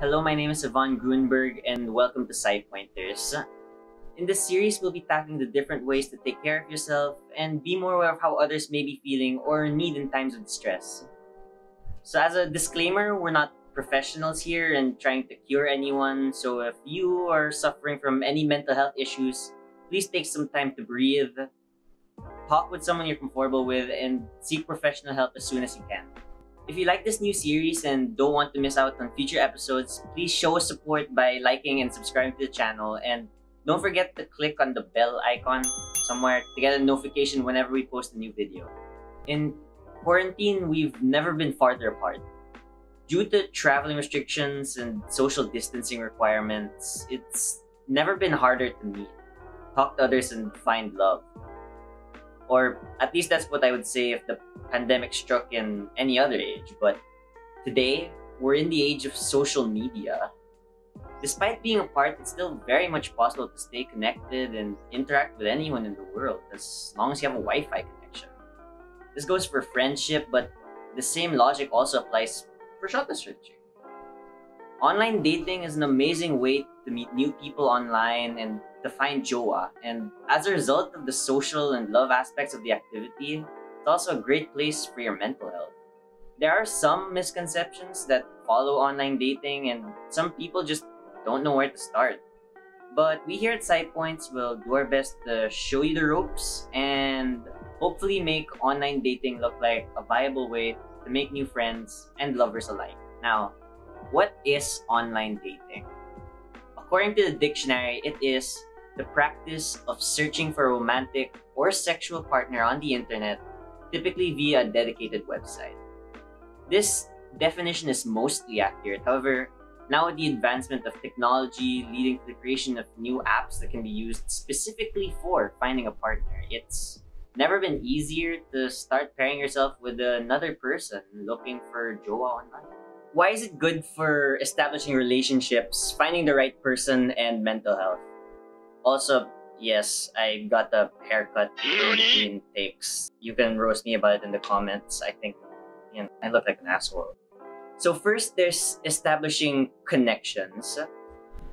Hello, my name is Yvonne Grunberg, and welcome to PsyPointers. In this series, we'll be tackling the different ways to take care of yourself and be more aware of how others may be feeling or need in times of distress. So, as a disclaimer, we're not professionals here and trying to cure anyone, so if you are suffering from any mental health issues, please take some time to breathe, talk with someone you're comfortable with, and seek professional help as soon as you can. If you like this new series and don't want to miss out on future episodes, please show us support by liking and subscribing to the channel. And don't forget to click on the bell icon somewhere to get a notification whenever we post a new video. In quarantine, we've never been farther apart. Due to traveling restrictions and social distancing requirements, it's never been harder to meet, talk to others, and find love. Or at least that's what I would say if the pandemic struck in any other age. But today, we're in the age of social media. Despite being apart, it's still very much possible to stay connected and interact with anyone in the world as long as you have a Wi-Fi connection. This goes for friendship, but the same logic also applies for shot searching. Online dating is an amazing way to meet new people online and to find jowa, and as a result of the social and love aspects of the activity, it's also a great place for your mental health. There are some misconceptions that follow online dating, and some people just don't know where to start. But we here at PsyPoints will do our best to show you the ropes and hopefully make online dating look like a viable way to make new friends and lovers alike. Now, what is online dating? According to the dictionary, it is the practice of searching for a romantic or sexual partner on the internet, typically via a dedicated website. This definition is mostly accurate. However, now with the advancement of technology leading to the creation of new apps that can be used specifically for finding a partner, it's never been easier to start pairing yourself with another person looking for jowa online. Why is it good for establishing relationships, finding the right person, and mental health? Also, yes, I got a haircut in between takes. You can roast me about it in the comments. I think I look like an asshole. So first, there's establishing connections.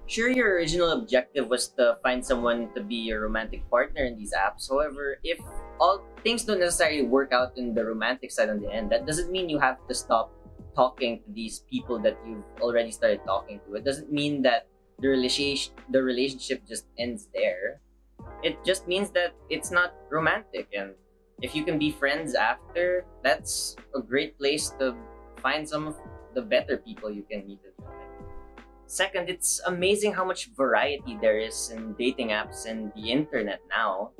Sure, your original objective was to find someone to be your romantic partner in these apps. However, if all things don't necessarily work out in the romantic side on the end, that doesn't mean you have to stop talking to these people that you've already started talking to. It doesn't mean that the relationship just ends there. It just means that it's not romantic, and if you can be friends after, that's a great place to find some of the better people you can meet in your life. Second, it's amazing how much variety there is in dating apps and the internet now.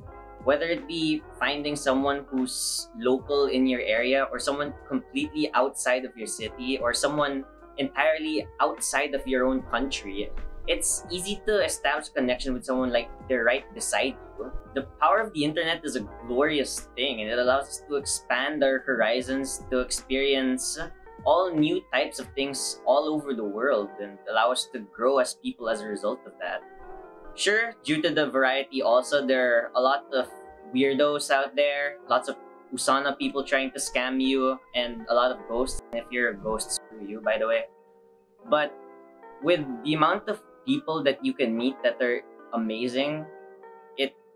Whether it be finding someone who's local in your area, or someone completely outside of your city, or someone entirely outside of your own country, it's easy to establish a connection with someone like they're right beside you. The power of the internet is a glorious thing, and it allows us to expand our horizons, to experience all new types of things all over the world, and allow us to grow as people as a result of that. Sure, due to the variety also, there are a lot of weirdos out there, lots of Usana people trying to scam you, and a lot of ghosts. If you're a ghost, screw you, by the way. But with the amount of people that you can meet that are amazing,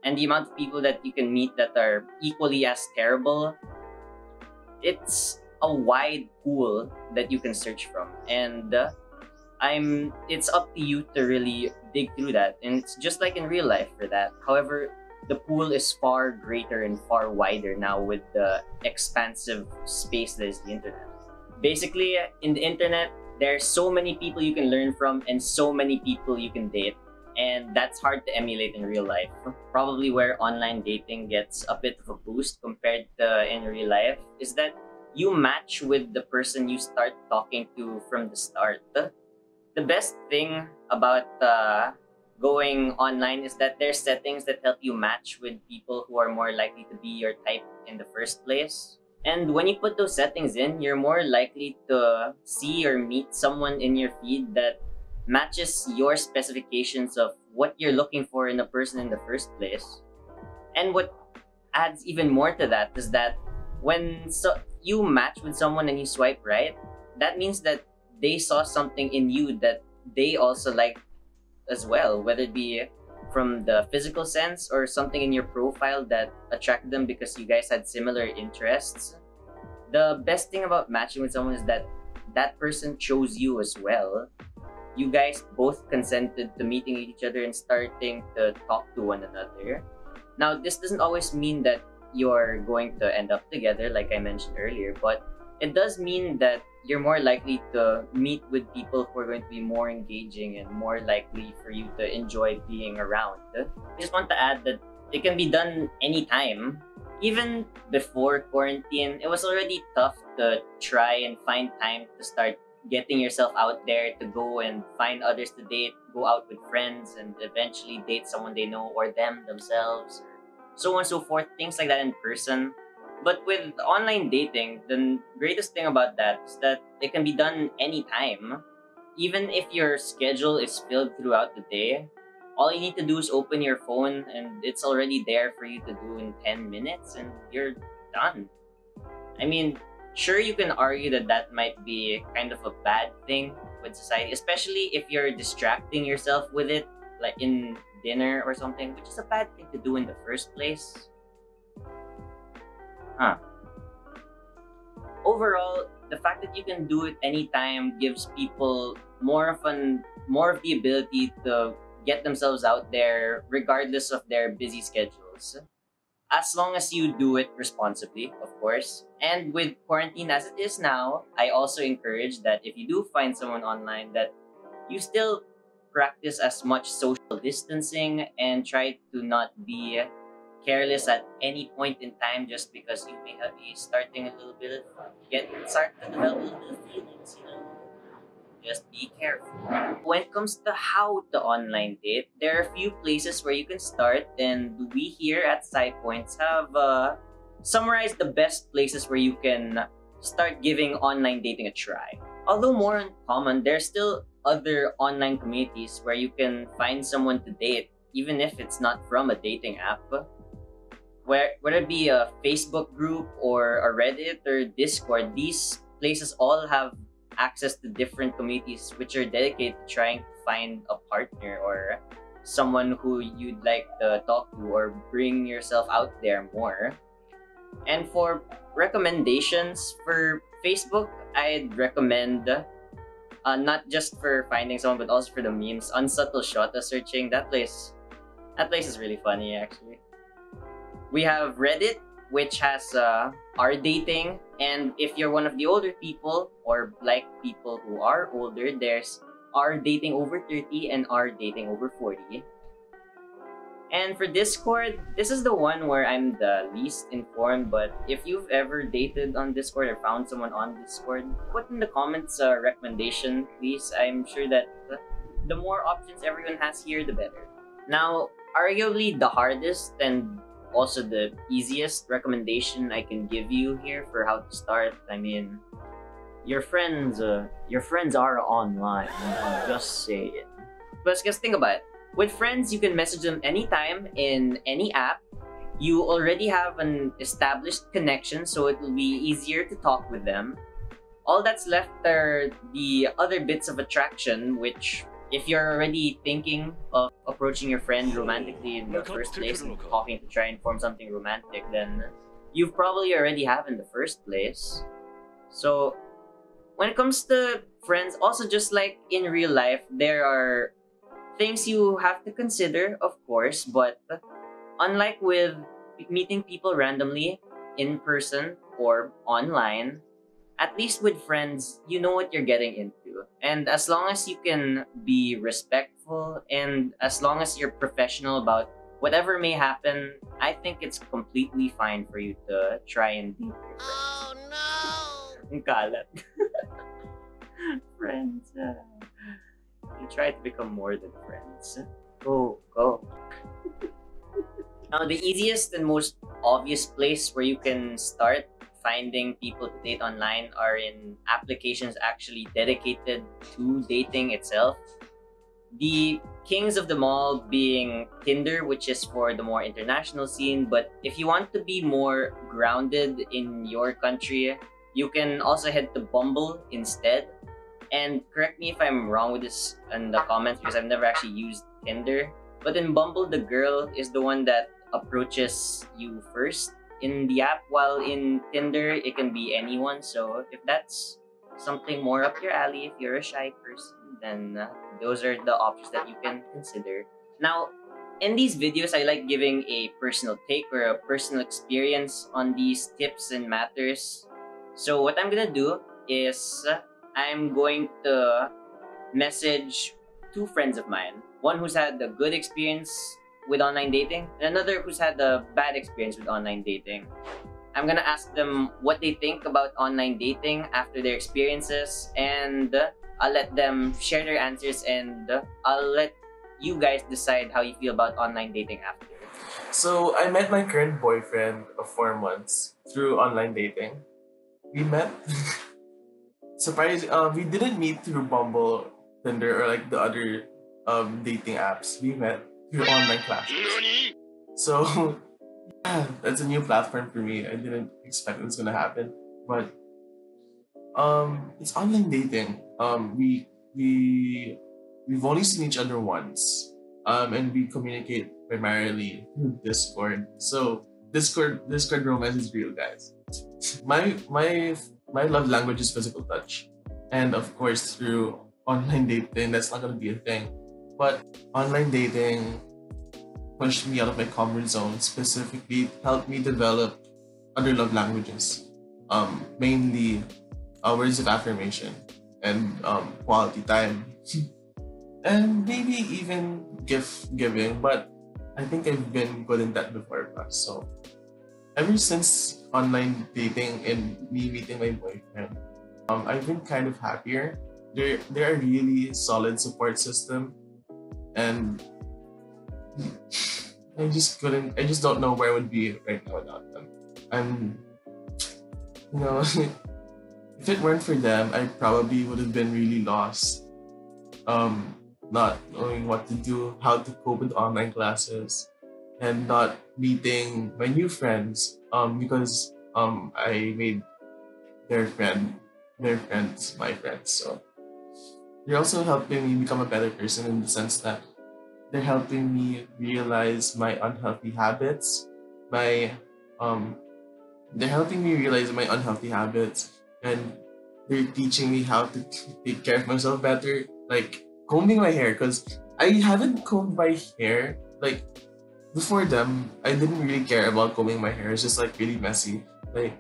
and the amount of people that you can meet that are equally as terrible, it's a wide pool that you can search from. And it's up to you to really dig through that, and it's just like in real life for that. However, the pool is far greater and far wider now with the expansive space that is the internet. Basically, in the internet, there's so many people you can learn from and so many people you can date, and that's hard to emulate in real life. Probably where online dating gets a bit of a boost compared to in real life is that you match with the person you start talking to from the start. The best thing about going online is that there's settings that help you match with people who are more likely to be your type in the first place. And when you put those settings in, you're more likely to see or meet someone in your feed that matches your specifications of what you're looking for in a person in the first place. And what adds even more to that is that when you match with someone and you swipe right, that means that they saw something in you that they also like as well, whether it be from the physical sense or something in your profile that attracted them because you guys had similar interests. The best thing about matching with someone is that that person chose you as well. You guys both consented to meeting each other and starting to talk to one another. Now, this doesn't always mean that you're going to end up together, like I mentioned earlier, but it does mean that you're more likely to meet with people who are going to be more engaging and more likely for you to enjoy being around. I just want to add that it can be done anytime. Even before quarantine, it was already tough to try and find time to start getting yourself out there, to go and find others to date, go out with friends, and eventually date someone they know or them themselves, so on and so forth, things like that in person. But with online dating, the greatest thing about that is that it can be done anytime. Even if your schedule is filled throughout the day, all you need to do is open your phone and it's already there for you to do in 10 minutes and you're done. I mean, sure, you can argue that that might be kind of a bad thing with society, especially if you're distracting yourself with it, like in dinner or something, which is a bad thing to do in the first place. Overall, the fact that you can do it anytime gives people more of the ability to get themselves out there regardless of their busy schedules. As long as you do it responsibly, of course. And with quarantine as it is now, I also encourage that if you do find someone online, that you still practice as much social distancing and try to not be careless at any point in time just because you may have be starting a little bit of start to develop a little bit of feelings, Just be careful. When it comes to how to online date, there are a few places where you can start, and we here at PsyPoints have summarized the best places where you can start giving online dating a try. Although more uncommon, there are still other online communities where you can find someone to date, even if it's not from a dating app. Whether it be a Facebook group or a Reddit or Discord, these places all have access to different communities which are dedicated to trying to find a partner or someone who you'd like to talk to or bring yourself out there more. And for recommendations for Facebook, I'd recommend not just for finding someone but also for the memes, unsubtle syota searching. That place is really funny actually. We have Reddit, which has our dating, and if you're one of the older people or like people who are older, there's our dating over 30 and our dating over 40. And for Discord, this is the one where I'm the least informed, but if you've ever dated on Discord or found someone on Discord, put in the comments a recommendation, please. I'm sure that the more options everyone has here, the better. Now, arguably the hardest and also the easiest recommendation I can give you here for how to start. I mean, your friends are online. Just say it. But just think about it. With friends, you can message them anytime in any app. You already have an established connection, so it will be easier to talk with them. All that's left are the other bits of attraction, which if you're already thinking of approaching your friend romantically in the first place and talking to try and form something romantic, then you probably already have in the first place. So when it comes to friends, also just like in real life, there are things you have to consider, of course, but unlike with meeting people randomly in person or online, at least with friends, you know what you're getting into. And as long as you can be respectful and as long as you're professional about whatever may happen, I think it's completely fine for you to try and date your friends. Oh no! Ang kalat. Friends. You try to become more than friends. Go. Now, the easiest and most obvious place where you can start finding people to date online are in applications actually dedicated to dating itself. The kings of them all being Tinder, which is for the more international scene, but if you want to be more grounded in your country, you can also head to Bumble instead. And correct me if I'm wrong with this in the comments because I've never actually used Tinder. But in Bumble, the girl is the one that approaches you first in the app, while in Tinder, it can be anyone. So if that's something more up your alley, if you're a shy person, then those are the options that you can consider. Now, in these videos, I like giving a personal take or a personal experience on these tips and matters. So what I'm gonna do is I'm going to message two friends of mine. One who's had a good experience with online dating, and another who's had a bad experience with online dating. I'm gonna ask them what they think about online dating after their experiences, and I'll let them share their answers, and I'll let you guys decide how you feel about online dating after. So I met my current boyfriend of 4 months through online dating. We met. Surprise! We didn't meet through Bumble, Tinder, or like the other dating apps. We met through online classes. So yeah, that's a new platform for me. I didn't expect it was gonna happen, but it's online dating. We've only seen each other once, and we communicate primarily through Discord. So Discord romance is real, guys. My love language is physical touch, and of course through online dating that's not gonna be a thing. But online dating pushed me out of my comfort zone. Specifically, helped me develop other love languages, mainly words of affirmation and quality time, and maybe even gift giving. But I think I've been good in that before, so ever since online dating and me meeting my boyfriend, I've been kind of happier. They're a really solid support system, and I just don't know where I would be right now without them. I'm, you know, if it weren't for them, I probably would have been really lost. Not knowing what to do, how to cope with online classes, and not meeting my new friends. Because I made their friends my friends. So they're also helping me become a better person in the sense that they're helping me realize my unhealthy habits. My um, they're helping me realize my unhealthy habits, and they're teaching me how to take care of myself better. Like combing my hair, because I haven't combed my hair like before them. I didn't really care about combing my hair. It's just like really messy. Like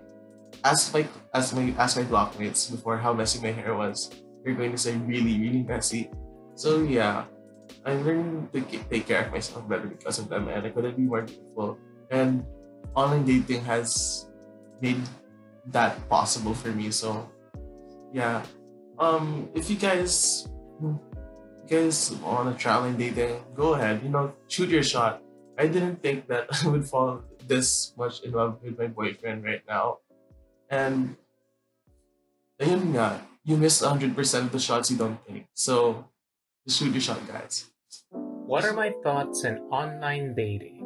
ask my blockmates before how messy my hair was. They're going to say really messy. So yeah, I learned to take care of myself better because of them, and I couldn't be more grateful. And online dating has made that possible for me. So yeah, if you guys want to try online dating, go ahead. Shoot your shot. I didn't think that I would fall this much in love with my boyfriend right now, and ayun nga, you miss 100% of the shots you don't take. So just shoot your shot, guys. What are my thoughts on online dating?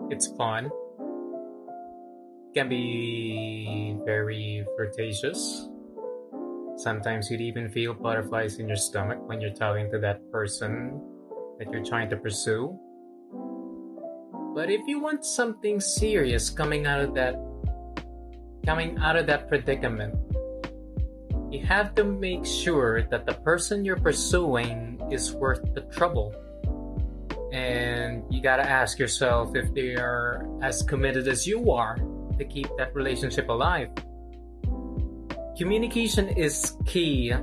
It's fun. Can be very flirtatious. Sometimes you'd even feel butterflies in your stomach when you're talking to that person that you're trying to pursue. But if you want something serious coming out of that predicament, you have to make sure that the person you're pursuing is worth the trouble. And you gotta ask yourself if they are as committed as you are to keep that relationship alive. Communication is key.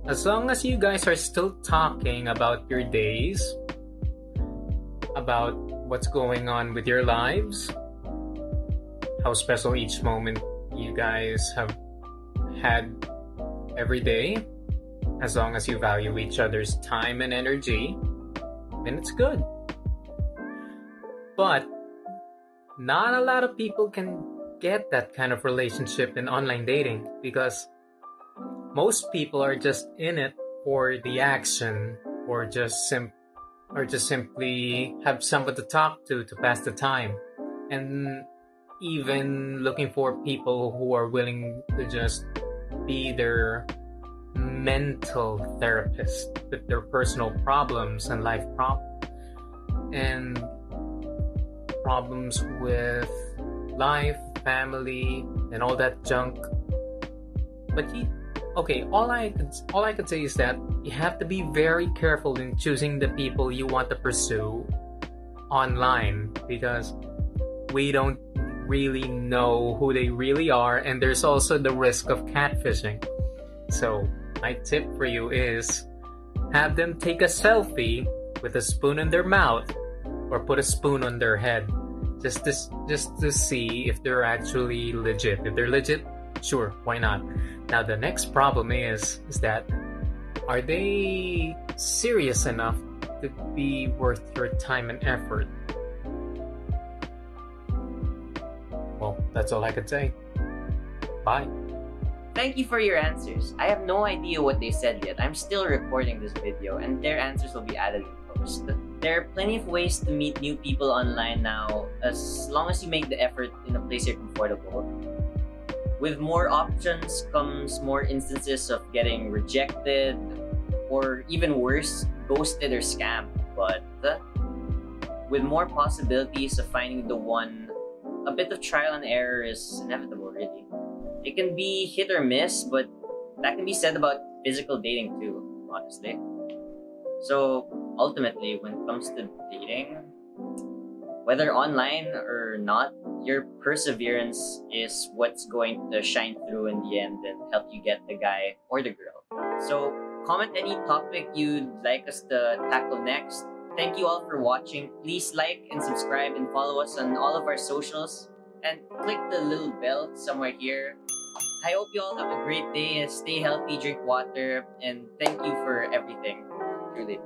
As long as you guys are still talking about your days, about what's going on with your lives, how special each moment you guys have had every day, as long as you value each other's time and energy, then it's good. But not a lot of people can get that kind of relationship in online dating because most people are just in it for the action or just simply have someone to talk to pass the time, and even looking for people who are willing to just be their mental therapist with their personal problems and life and problems with life, family, and all that junk. But all I could say is that you have to be very careful in choosing the people you want to pursue online, because we don't really know who they really are, and there's also the risk of catfishing. So my tip for you is have them take a selfie with a spoon in their mouth or put a spoon on their head, just to see if they're actually legit. If they're legit, sure, why not? Now the next problem is that, are they serious enough to be worth your time and effort? Well, that's all I could say. Bye. Thank you for your answers. I have no idea what they said yet. I'm still recording this video, and their answers will be added in post. There are plenty of ways to meet new people online now, as long as you make the effort in a place you're comfortable. With more options comes more instances of getting rejected, or even worse, ghosted or scammed. But with more possibilities of finding the one, a bit of trial and error is inevitable, really. It can be hit or miss, but that can be said about physical dating too, honestly. So ultimately, when it comes to dating, whether online or not, your perseverance is what's going to shine through in the end and help you get the guy or the girl. So comment any topic you'd like us to tackle next. Thank you all for watching. Please like and subscribe and follow us on all of our socials. And click the little bell somewhere here. I hope you all have a great day and stay healthy, drink water, and thank you for everything. Truly.